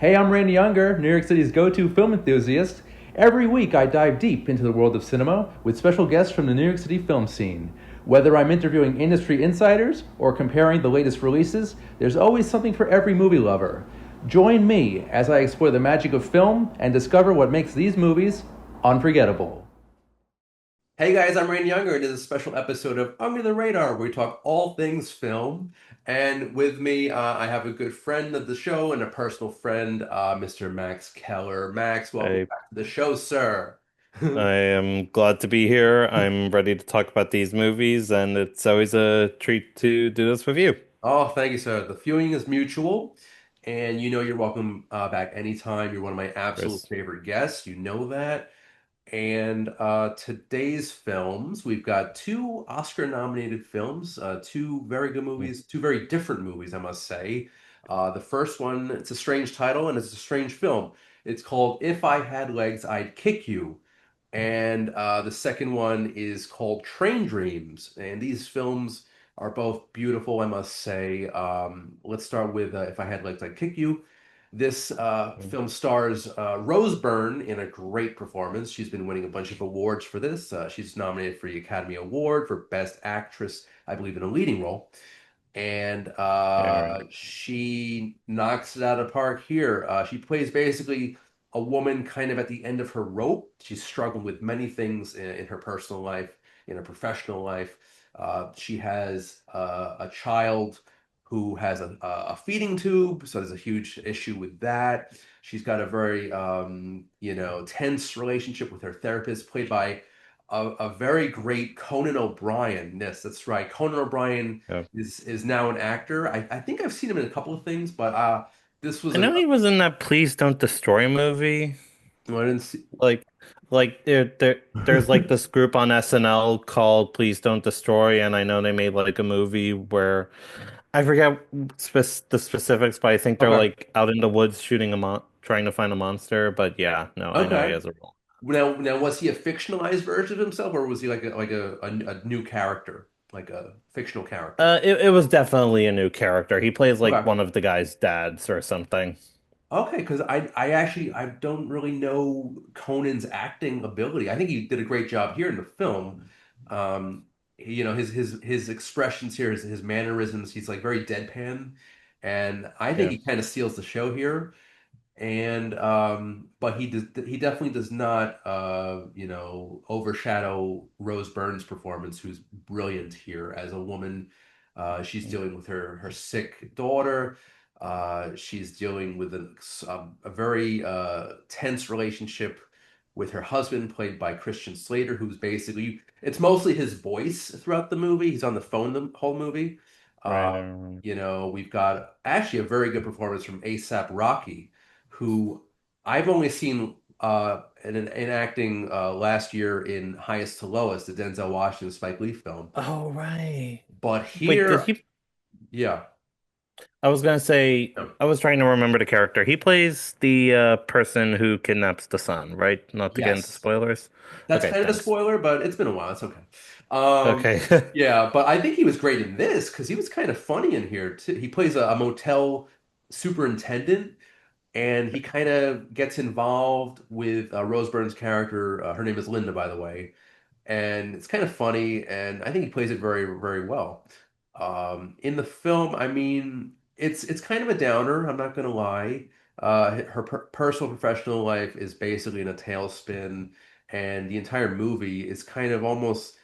Hey, I'm Randy Younger, New York City's go to film enthusiast. Every week, I dive deep into the world of cinema with special guests from the New York City film scene. Whether I'm interviewing industry insiders or comparing the latest releases, there's always something for every movie lover. Join me as I explore the magic of film and discover what makes these movies unforgettable. Hey guys, I'm Rain Younger, and this is a special episode of Under the Radar, where we talk all things film. And with me, I have a good friend of the show and a personal friend, Mr. Max Keller. Max, welcome I back to the show, sir. I am glad to be here. I'm ready to talk about these movies, and it's always a treat to do this with you, Oh, thank you, sir. The viewing is mutual, and you know you're welcome back anytime. You're one of my absolute Chris. favorite guests. You know that. And today's films, we've got two Oscar-nominated films, two very good movies, two very different movies, I must say. The first one, it's a strange title and it's a strange film. It's called If I Had Legs, I'd Kick You. And the second one is called Train Dreams. And these films are both beautiful, I must say. Let's start with If I Had Legs, I'd Kick You. This film stars Rose Byrne in a great performance. She's been winning a bunch of awards for this. She's nominated for the Academy Award for Best Actress, I believe, in a leading role. And Yeah, right. she knocks it out of the park here. She plays basically a woman kind of at the end of her rope. She's struggling with many things in her personal life, in her professional life. She has a child who has a feeding tube, so there's a huge issue with that. She's got a very tense relationship with her therapist, played by a very great Conan O'Brien. Yes, that's right. Conan O'Brien Yeah. is now an actor. I think I've seen him in a couple of things, but this was I know he was in that Please Don't Destroy movie. I didn't see. Like, there's like this group on SNL called Please Don't Destroy, and I know they made like a movie where I forget the specifics, but I think they're Okay, like out in the woods shooting trying to find a monster. But yeah, no, I know he okay. has a role. Now was he a fictionalized version of himself, or was he like a new character, like a fictional character? It was definitely a new character. He plays like Okay. one of the guy's dads or something. Okay, because I actually I don't really know Conan's acting ability. I think he did a great job here in the film. His expressions here, his mannerisms, he's like very deadpan, and I think Yeah. he kind of steals the show here. And but he definitely does not overshadow Rose Byrne's performance, who's brilliant here as a woman. She's dealing with her sick daughter. She's dealing with a very tense relationship with her husband, played by Christian Slater, who's basically it's mostly his voice throughout the movie. He's on the phone the whole movie. Right. Uh, we've got actually a very good performance from ASAP Rocky, who I've only seen in acting last year in Highest to Lowest, the Denzel Washington Spike Lee film. Oh, right. But Wait, did here, he? yeah, I was gonna say, no, I was trying to remember the character. He plays the person who kidnaps the son, right? Not to get into yes, spoilers. that's Okay, kind of a thanks. spoiler, but it's been a while. It's okay. Um, Okay. yeah, but I think he was great in this because he was kind of funny in here too. He plays a motel superintendent, and he kind of gets involved with Rose Byrne's character. Her name is Linda, by the way, and it's kind of funny, and I think he plays it very, very well. In the film, I mean, it's kind of a downer. I'm not gonna lie. Her personal professional life is basically in a tailspin, and the entire movie is kind of almost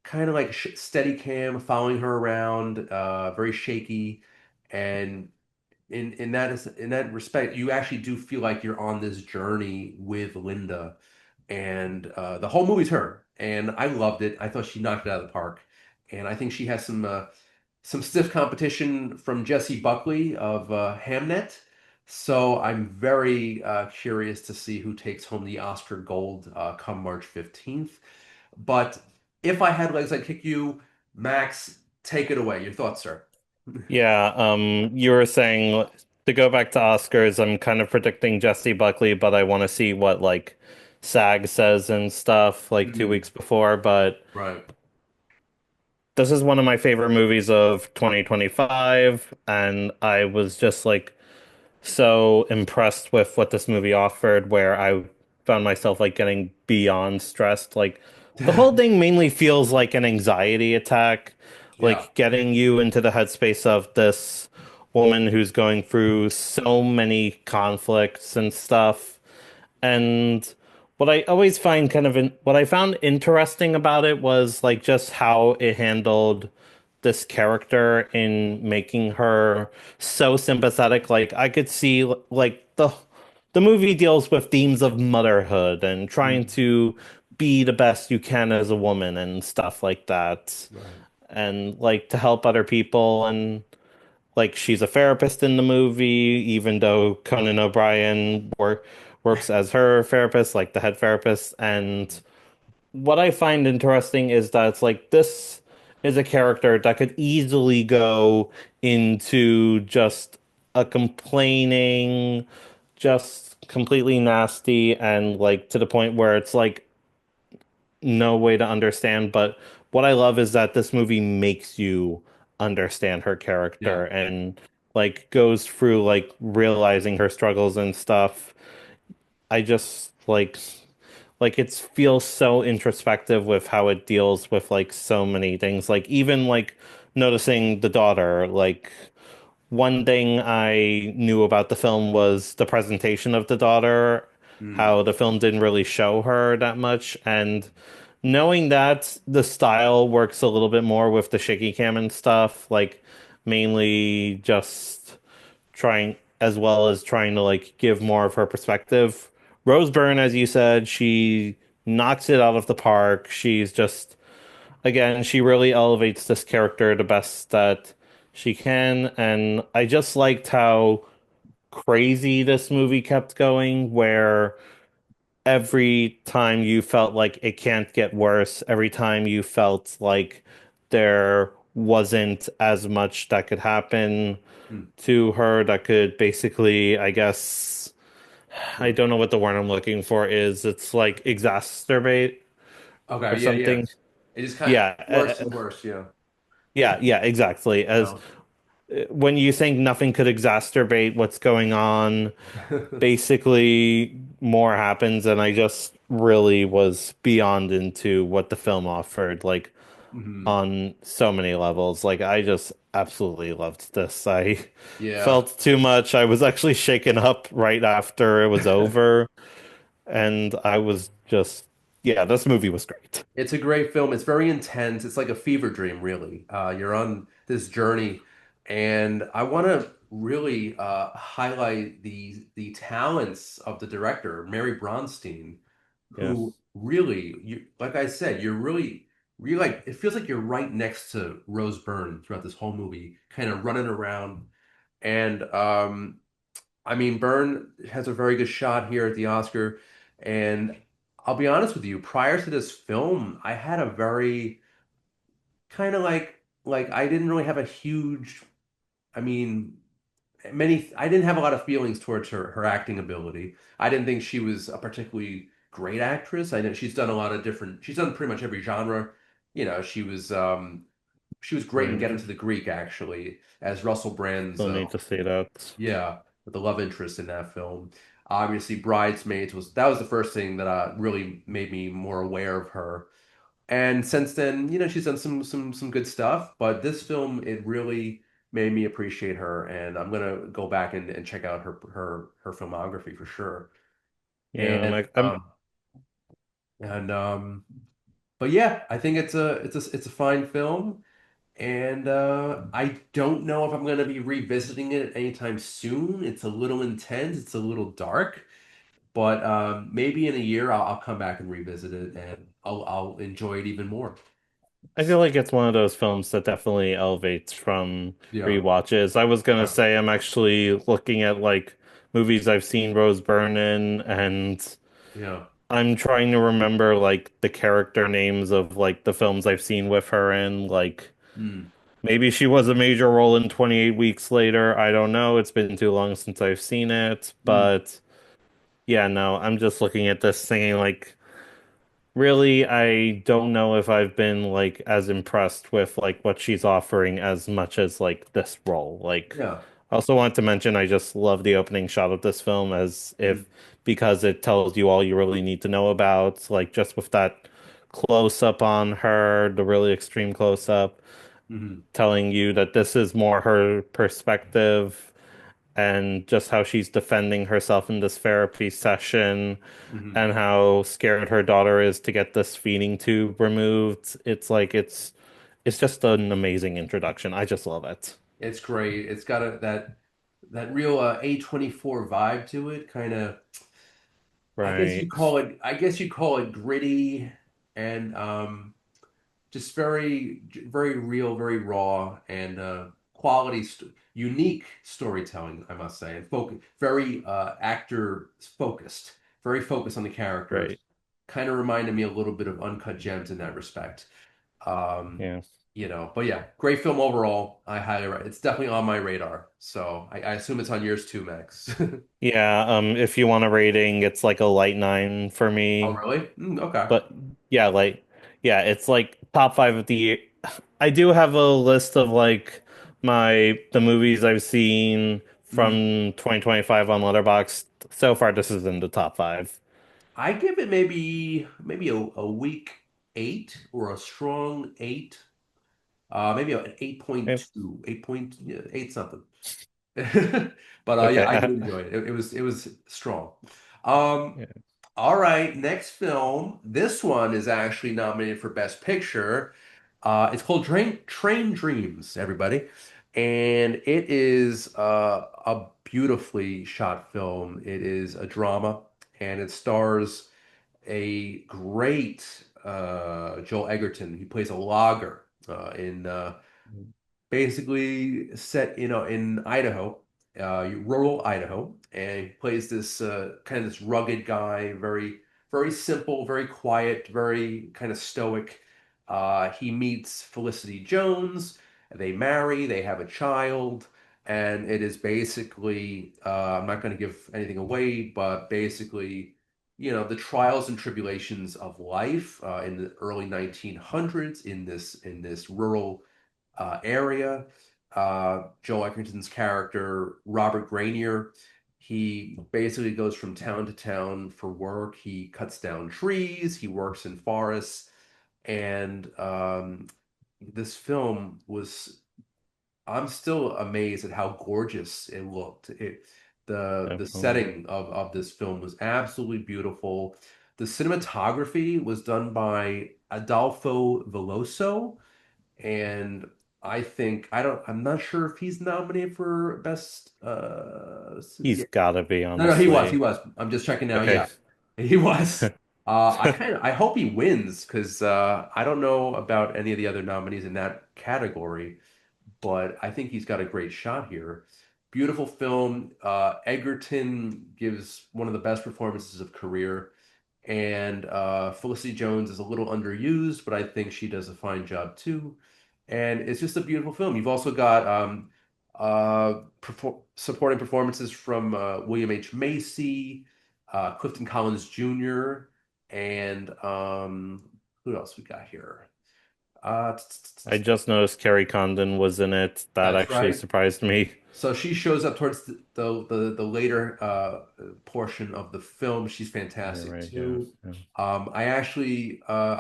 kind of like steady cam following her around, very shaky, and in that respect, you actually do feel like you're on this journey with Linda, and the whole movie's her, and I loved it. I thought she knocked it out of the park, and I think she has some stiff competition from Jessie Buckley of Hamnet. So I'm very curious to see who takes home the Oscar Gold come March 15th. But if I had legs, I'd kick you. Max, take it away. Your thoughts, sir. Yeah, you were saying to go back to Oscars, I'm kind of predicting Jesse Buckley, but I want to see what like SAG says and stuff like two Mhm. weeks before. But Right. this is one of my favorite movies of 2025, and I was just like so impressed with what this movie offered where I found myself like getting beyond stressed. Like the whole thing mainly feels like an anxiety attack, Yeah. like getting you into the headspace of this woman who's going through so many conflicts and stuff. And what I always find what I found interesting about it was like just how it handled this character in making her so sympathetic. Like I could see like the movie deals with themes of motherhood and trying Mm, to be the best you can as a woman and stuff like that. right. And like to help other people and like she's a therapist in the movie, even though Conan O'Brien works as her therapist, like the head therapist. And what I find interesting is that it's like this is a character that could easily go into just a complaining, just completely nasty, and like to the point where it's like no way to understand. But what I love is that this movie makes you understand her Yeah. character and like goes through like realizing her struggles and stuff. I just like it feels so introspective with how it deals with like so many things. Like even like noticing the daughter, like one thing I knew about the film was the presentation of the daughter, Mm, how the film didn't really show her that much, and knowing that the style works a little bit more with the shaky cam and stuff, like mainly just trying as well as trying to like give more of her perspective. Rose Byrne, as you said, she knocks it out of the park. She's just again, she really elevates this character the best that she can, and I just liked how crazy this movie kept going, where every time you felt like it can't get worse, every time you felt like there wasn't as much that could happen mm, to her that could basically, I guess, I yeah. don't know what the word I'm looking for is. It's like exacerbate or Okay. Yeah. Yeah. something. It just kind of Yeah, worse and worse. Yeah. yeah, exactly. As No. when you think nothing could exacerbate what's going on, basically more happens, and I just really was beyond into what the film offered, like Mhm. on so many levels. Like I just absolutely loved this. I Yeah. felt too much. I was actually shaken up right after it was over, and I was just, yeah, this movie was great. It's a great film. It's very intense. It's like a fever dream, really. You're on this journey, and I want to really highlight the talents of the director, Mary Bronstein, who Yes. really, you like I said, you're like it feels like you're right next to Rose Byrne throughout this whole movie, kind of running around. And I mean, Byrne has a very good shot here at the Oscar. And I'll be honest with you, prior to this film, I had a very kind of like I didn't really have a huge, I mean, I didn't have a lot of feelings towards her acting ability. I didn't think she was a particularly great actress. I know she's done a lot of different, she's done pretty much every genre. You know, she was great in Right. Get Into the Greek actually as Russell Brand's Still need to see that. yeah, with the love interest in that film. Obviously, Bridesmaids was that was the first thing that really made me more aware of her. And since then, you know, she's done some good stuff, but this film it really made me appreciate her, and I'm gonna go back and check out her filmography for sure. Yeah, And and but yeah, I think it's a fine film. And I don't know if I'm going to be revisiting it anytime soon. It's a little intense, it's a little dark, but maybe in a year I'll come back and revisit it and I'll enjoy it even more. I feel like it's one of those films that definitely elevates from Yeah. rewatches. I was gonna Uh, say I'm actually looking at like movies I've seen Rose Byrne in, and yeah. I'm trying to remember like the character names of like the films I've seen with her in. Like Mm, maybe she was a major role in 28 Weeks Later. I don't know. It's been too long since I've seen it, mm. but yeah, no, I'm just looking at this thinking like really, I don't know if I've been like as impressed with like what she's offering as much as like this role. Like Yeah. I also want to mention I just love the opening shot of this film as if Mhm. because it tells you all you really need to know about, like just with that close up on her, the really extreme close up, Mhm. telling you that this is more her perspective and just how she's defending herself in this therapy session Mhm. and how scared her daughter is to get this feeding tube removed. It's just an amazing introduction. I just love it. It's great. It's got that real A24 vibe to it, kind of. Right. I guess you call it gritty and just very real, very raw, and unique storytelling, I must say, and very actor focused, very focused on the characters. Right. Kind of reminded me a little bit of Uncut Gems in that respect. Um, Yeah. but yeah, great film overall. I highly it's definitely on my radar. So I assume it's on yours too, Max. Yeah, if you want a rating, it's like a light nine for Oh, me. really? Okay. But yeah, yeah, it's like top five of the year. I do have a list of like the movies I've seen Mhm. from 2025 on Letterboxd. So far, this is in the top five. I give it maybe a weak eight or a strong eight. Maybe an Okay. 8.2, 8 something. But yeah, I Okay. did enjoy it. It was strong. Um, Yeah. all right, next film. This one is actually nominated for Best Picture. It's called Train Dreams, everybody. And it is a beautifully shot film. It is a drama, and it stars a great Joel Egerton. He plays a logger in basically set in Idaho, rural Idaho, and he plays this kind of this rugged guy, very simple, very quiet, very kind of stoic. He meets Felicity Jones. They marry. They have a child. And it is basically, I'm not going to give anything away, but basically, the trials and tribulations of life in the early 1900s in this rural area. Joel Edgerton's character, Robert Granier, he basically goes from town to town for work. He cuts down trees, he works in forests, and this film was, I'm still amazed at how gorgeous it looked. The Definitely. setting of this film was absolutely beautiful. The cinematography was done by Adolfo Veloso, and I'm not sure if he's nominated for best He's yeah. gotta be, No, he honestly. was. I'm just checking now. Okay. Yeah. He was. I hope he wins because I don't know about any of the other nominees in that category, but I think he's got a great shot here. Beautiful film. Egerton gives one of the best performances of career. And Felicity Jones is a little underused, but I think she does a fine job too. And it's just a beautiful film. You've also got supporting performances from William H. Macy, Clifton Collins Jr., and who else we got here? Uh, I just noticed Carrie Condon was in it. That that's actually right. surprised me. So she shows up towards the later portion of the film. She's You're fantastic right, yeah. too. Yeah.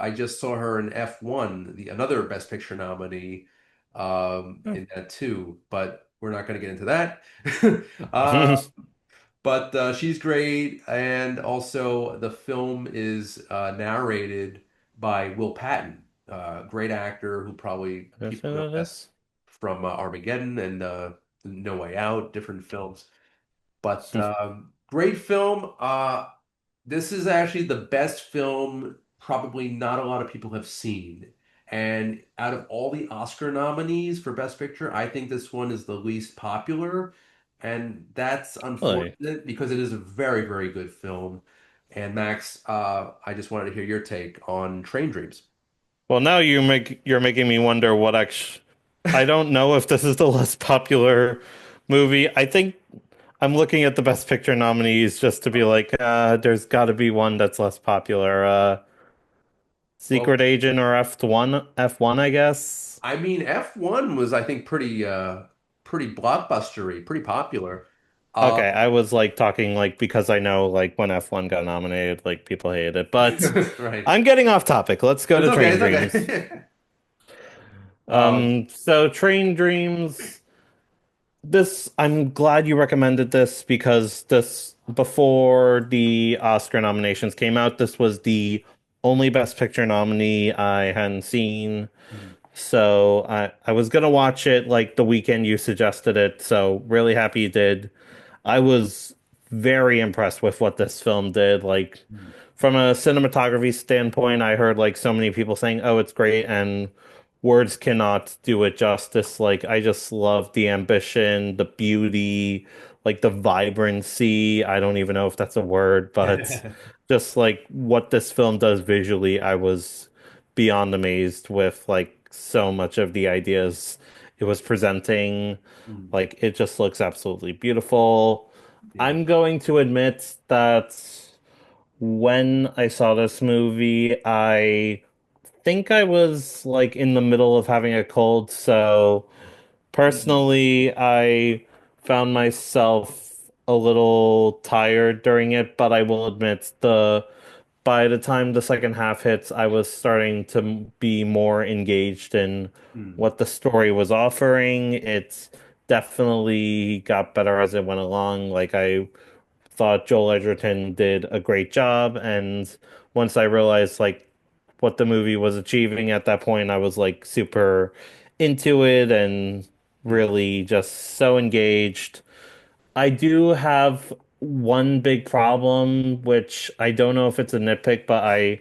I just saw her in F1, the another Best Picture nominee, Oh. in that too. But we're not going to get into that. uh, but she's great, and also the film is narrated by Will Patton, great actor who probably That's people what know it best is. from Armageddon and No Way Out, different films. But great film. This is actually the best film probably not a lot of people have seen. And out of all the Oscar nominees for Best Picture, I think this one is the least popular. And that's Really? unfortunate because it is a very, very good film. And Max, I just wanted to hear your take on Train Dreams. Well, now you're making me wonder what actually. I don't know if this is the less popular movie. I think I'm looking at the Best Picture nominees just to be like, there's got to be one that's less popular. Well, Secret Agent or F1, I guess. I mean, F1 was, I think, pretty blockbustery, pretty popular. Uh, Okay, I was like talking like because I know like when F1 got nominated, like people hated it. But right. I'm getting off topic. Let's go It's to okay. Train It's Dreams. okay. Um, So Train Dreams, this I'm glad you recommended this because this before the Oscar nominations came out, this was the only Best Picture nominee I hadn't seen. So I was gonna watch it like the weekend you suggested it, so really happy you did. I was very impressed with what this film did. Like from a cinematography standpoint, I heard like so many people saying, "Oh, it's great," and words cannot do it justice. Like I just love the ambition, the beauty, like the vibrancy. I don't even know if that's a word, but just like what this film does visually, I was beyond amazed with like so much of the ideas it was presenting. Like it just looks absolutely beautiful. yeah. I'm going to admit that when I saw this movie, I think I was like in the middle of having a cold, so Mm. personally, I found myself a little tired during it, but I will admit the by the time the second half hits, I was starting to be more engaged in Mm. what the story was offering. It definitely got better as it went along. Like I thought Joel Edgerton did a great job, and once I realized like what the movie was achieving at that point, I was like super into it and Yeah. really just so engaged. I do have one big problem, which I don't know if it's a nitpick, but I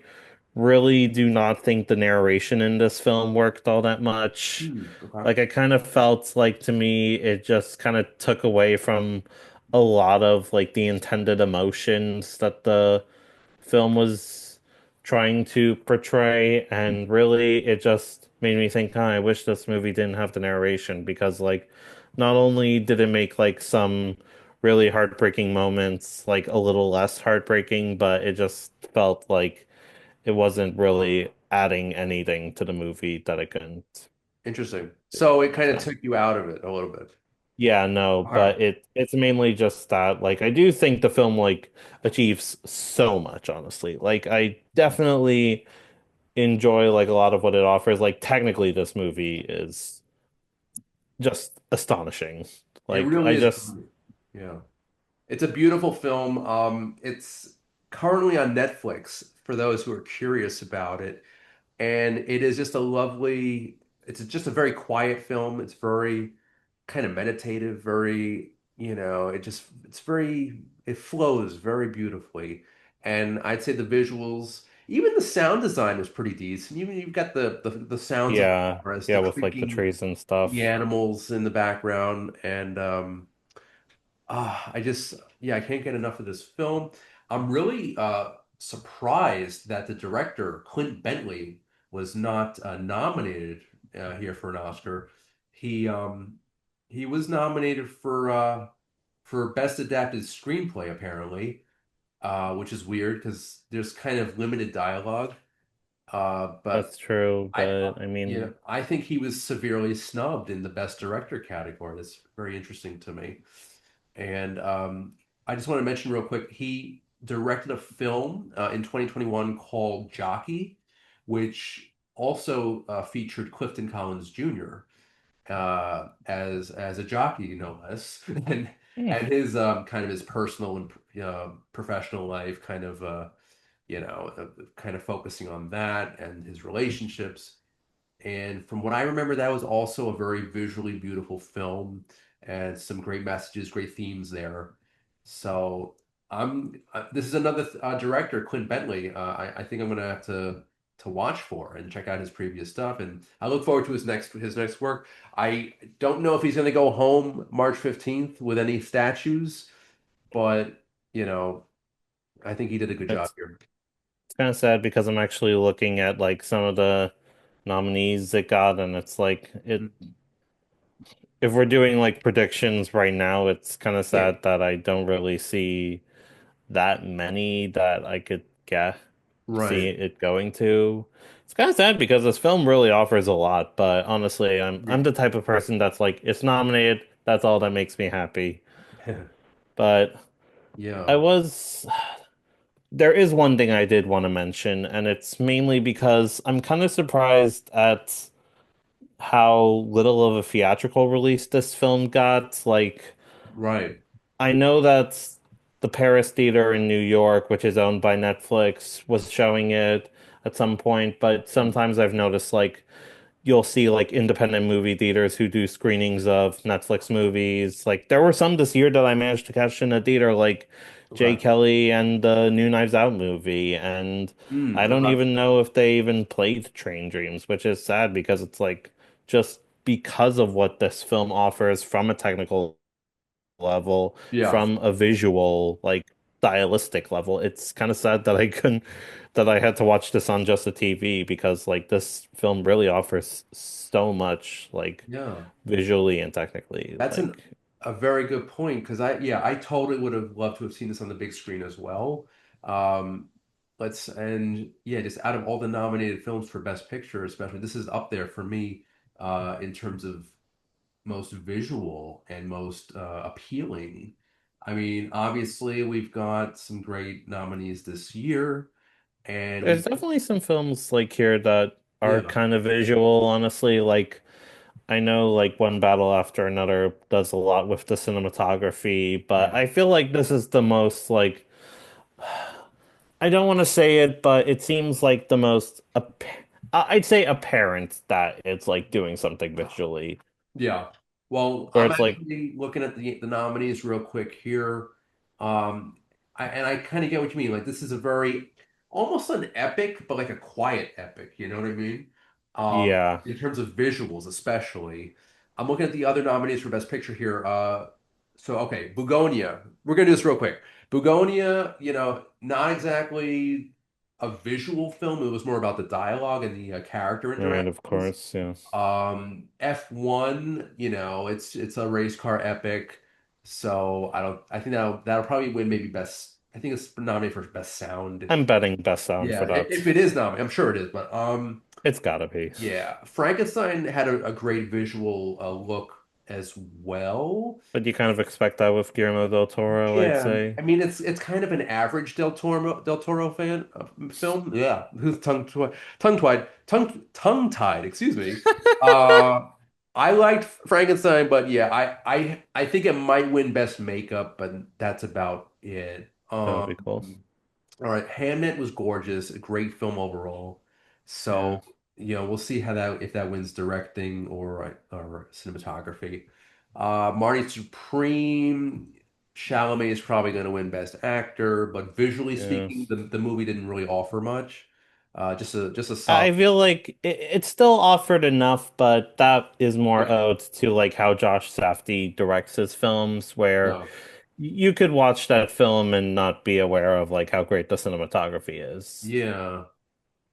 really do not think the narration in this film worked all that much. Okay. Like I kind of felt like to me it just kind of took away from a lot of like the intended emotions that the film was trying to portray, and really it just made me think, I wish this movie didn't have the narration because like not only did it make like some really heartbreaking moments like a little less heartbreaking, but it just felt like it wasn't really adding anything to the movie that it couldn't Interesting. do. So it kind of So took you out of it a little bit. yeah, no, All right. but it's mainly just that like I do think the film like achieves so much, honestly. Like I definitely enjoy like a lot of what it offers. Like technically this movie is just astonishing. It Like really I is just great. Yeah. It's a beautiful film. It's currently on Netflix for those who are curious about it. And it is just a lovely, it's just a very quiet film. It's very kind of meditative, very, it's very, it flows very beautifully. And I'd say the visuals, even the sound design was pretty decent. Even you've got the sounds of yeah, forest, the yeah, with like the creaking, trees and the stuff. animals in the background, and yeah, I can't get enough of this film. I'm really surprised that the director, Clint Bentley, was not nominated here for an Oscar. He um, he was nominated for Best Adapted Screenplay, apparently, which is weird because there's kind of limited dialogue. But That's true, I, but I mean I think he was severely snubbed in the Best Director category. That's very interesting to me. And I just want to mention real quick, he directed a film in 2021 called Jockey, which also featured Clifton Collins Jr. As a jockey, no less, hmm, and his kind of his personal and professional life, kind of focusing on that and his relationships. And from what I remember, that was also a very visually beautiful film and some great messages, great themes there. So this is another director, Clint Bentley. I think I'm gonna have to watch for and check out his previous stuff. And I look forward to his next work. I don't know if he's gonna go home March 15th with any statues, but you know, I think he did a good job it's here. it's kind of sad because I'm actually looking at like some of the nominees it got, and it's like it if we're doing like predictions right now, it's kind of Yeah, sad that I don't really see that many that I could get see right. it going to. It's kind of sad because this film really offers a lot, but honestly, I'm Yeah. the type of person that's like it's nominated. That's all that makes me happy. But I Yeah, was there is one thing I did want to mention, and it's mainly because I'm kind of surprised at how little of a theatrical release this film got. Like, right. I know that the Paris Theater in New York, which is owned by Netflix, was showing it at some point, but sometimes I've noticed like you'll see like independent movie theaters who do screenings of Netflix movies. Like there were some this year that I managed to catch in a theater, like Jay Okay. Kelly and the new Knives Out movie. And I don't Okay. even know if they even played Train Dreams, which is sad because it's like just because of what this film offers from a technical level, Yeah. from a visual, like stylistic level. It's kind of sad that I couldn't, that I had to watch this on just the TV because like this film really offers so much, like Yeah. visually and technically. That's Like, a very good point because I totally would have loved to have seen this on the big screen as well. Um, and yeah, just out of all the nominated films for Best Picture, especially this is up there for me in terms of most visual and most appealing. I mean, obviously we've got some great nominees this year, and there's we definitely some films like here that are yeah kind of visual, honestly. Like, I know like One Battle After Another does a lot with the cinematography, but yeah I feel like this is the most like I don't want to say it, but it seems like the most I'd say apparent that it's like doing something visually, Yeah. Well, where I'm it's like, actually looking at the nominees real quick here. I kind of get what you mean. Like this is a very almost an epic, but like a quiet epic. You know what I mean? yeah, In terms of visuals, especially. I'm looking at the other nominees for Best Picture here. So okay, Bugonia. We're gonna do this real quick. Bugonia, not exactly a visual film. It was more about the dialogue and the character right, of interactions. course, yeah. F1, it's a race car epic. So I think that'll probably win maybe best. I think it's nominated for best sound. I'm betting best sound Yeah, for that. if it is nominated, I'm sure it is. But It's gotta be. yeah, Frankenstein had a great visual look as well. But you kind of expect that with Guillermo del Toro, I'd Yeah, say. I mean it's kind of an average Del Toro fan film. Yeah, who's tongue-tied. Excuse me. Uh, I liked Frankenstein, but yeah, I think it might win Best Makeup, but that's about it. That would be cool. All right, Hamnet was gorgeous, a great film overall. Yeah. So, we'll see how that if that wins directing or cinematography. Marty Supreme, Chalamet is probably going to win Best Actor, but visually Yeah. speaking, the movie didn't really offer much. Just a solid. I feel like it's still offered enough, but that is more Right. owed to like how Josh Safdie directs his films, where Yeah. you could watch that film and not be aware of like how great the cinematography is. Yeah.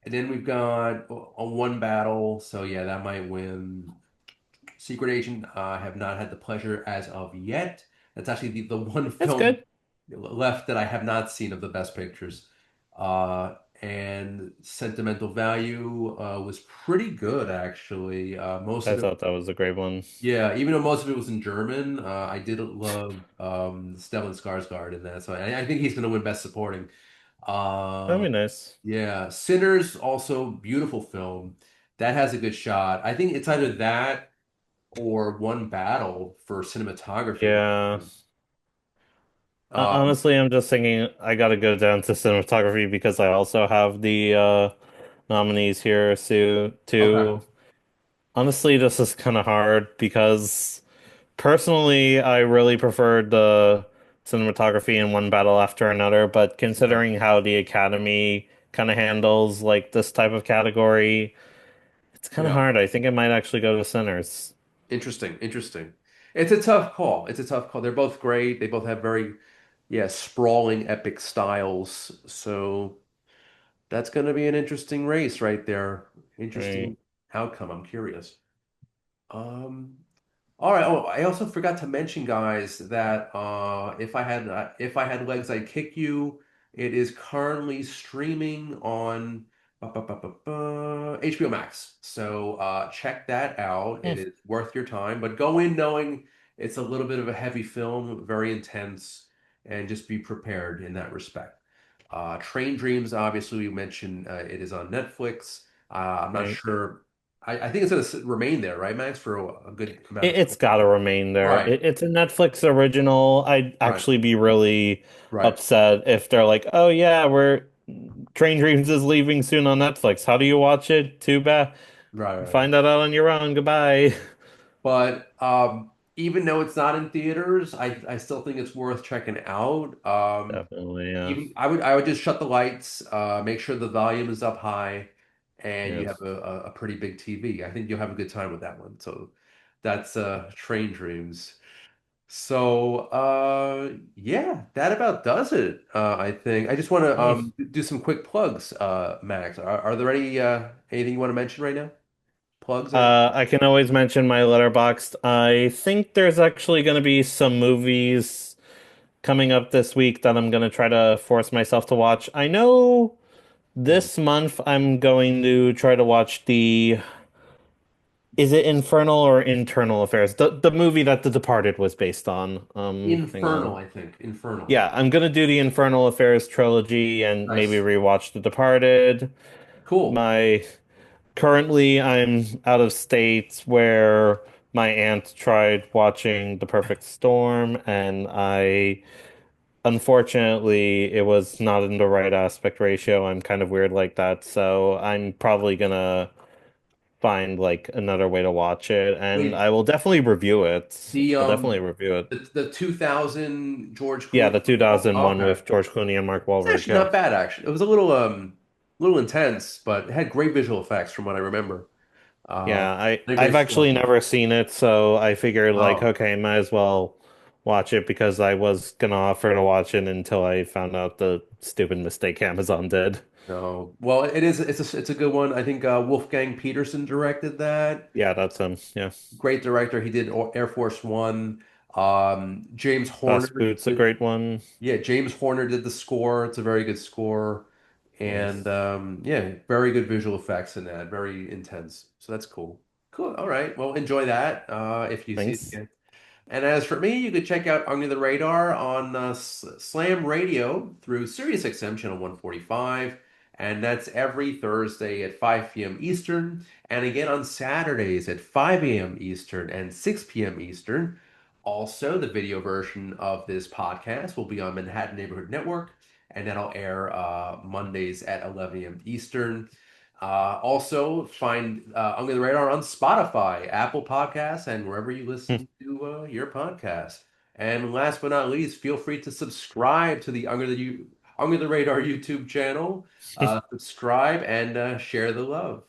And then we've got a one battle, so yeah, that might win. Secret Agent, have not had the pleasure as of yet. That's actually the one It's film good. left that I have not seen of the best pictures. And Sentimental Value was pretty good, actually. Most I of it, thought that was a great one. yeah, even though most of it was in German, I did love Stellan Skarsgård in that. So I think he's going to win Best Supporting. That'd Uh, be nice. yeah, Sinners, also beautiful film. That has a good shot. I think it's either that or one battle for cinematography. Yeah. Um, Honestly, I'm just thinking I gotta go down to cinematography because I also have the nominees here, Sue, okay. too. Honestly, this is kind of hard because personally, I really preferred the cinematography in One Battle After Another, but Okay. considering how the Academy kind of handles like this type of category, it's kind of Yeah. hard. I think it might actually go to Sinners. Interesting. Interesting. It's a tough call. It's a tough call. They're both great. They both have very, yeah, sprawling, epic styles. So that's going to be an interesting race right there. Right. Interesting outcome. I'm curious. Um, All right. Oh, I also forgot to mention, guys, that if I had legs, I'd kick you. It is currently streaming on HBO Max. So check that out. Hmm. It is worth your time. But go in knowing It's a little bit of a heavy film, very intense, and just be prepared in that respect. Train Dreams, obviously, we mentioned it is on Netflix. I'm not Right. sure. I think it's going to remain there, right, Max, for a good amount of It's time. got to remain there. Right, It's a Netflix original. I'd right, actually be really right, upset if they're like, "Oh yeah, we're Train Dreams is leaving soon on Netflix. How do you watch it? Too bad. right. Find that out on your own. Goodbye." But even though it's not in theaters, I still think it's worth checking out. Definitely, yeah. Even I would just shut the lights, make sure the volume is up high, and you have Yes. a pretty big TV. I think you'll have a good time with that one. So that's Train Dreams. So yeah, that about does it. I think I just want to Hmm. do some quick plugs. Max, are there anything you want to mention right now? Plugs? I can always mention my Letterboxd. I think there's actually going to be some movies coming up this week that I'm going to try to force myself to watch. I know Hmm. this month I'm going to try to watch the is it Infernal or Internal Affairs? The movie that The Departed was based on. Hang Infernal, on. I think. Infernal. Yeah, I'm gonna do the Infernal Affairs trilogy and maybe Nice. rewatch The Departed. Cool. My Currently I'm out of state where my aunt tried watching The Perfect Storm and I unfortunately it was not in the right aspect ratio. I'm kind of weird like that, so I'm probably gonna find like another way to watch it, and Wait, I will definitely review it. the I'll definitely review it. the 2000 George Yeah, Clooney. the 2001 Okay. with George Clooney and Mark It's Wahlberg. actually Yeah. not bad actually. It was a little intense, but it had great visual effects from what I remember. Um, Yeah, and a I've great actually score. never seen it, so I figured like, Oh, okay, might as well watch it because I was gonna offer to watch it until I found out the stupid mistake Amazon did. no. Well, it's a good one. I think Wolfgang Peterson directed that. Yeah, that's yeah. Great director. He did Air Force One. James Das Horner Boot's a did, great one. yeah, James Horner did the score. It's a very good score. And Nice. yeah, very good visual effects in that. Very intense. So that's cool. Cool. All right. Well, enjoy that if you see it Thanks. again. And as for me, you could check out Under the Radar on Slam Radio through SiriusXM channel 145. And that's every Thursday at 5 p.m. Eastern. And again on Saturdays at 5 a.m. Eastern and 6 p.m. Eastern. Also, the video version of this podcast will be on Manhattan Neighborhood Network, and that'll air Mondays at 11 a.m. Eastern. Also, find Under the Radar on Spotify, Apple Podcasts, and wherever you listen to your podcast. And last but not least, feel free to subscribe to the Under the Radar YouTube channel. Subscribe and share the love.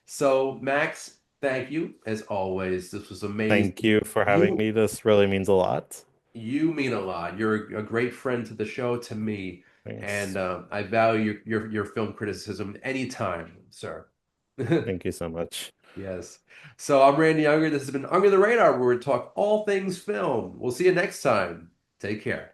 So, Max, thank you as always. This was Thank amazing. you for having You me. This really means a lot. you mean a lot. You're a great friend to the show, to me, and Thanks. I value your film criticism anytime, sir. Thank you so much. Yes. So I'm Randy Unger. This has been Under the Radar, where we talk all things film. We'll see you next time. Take care.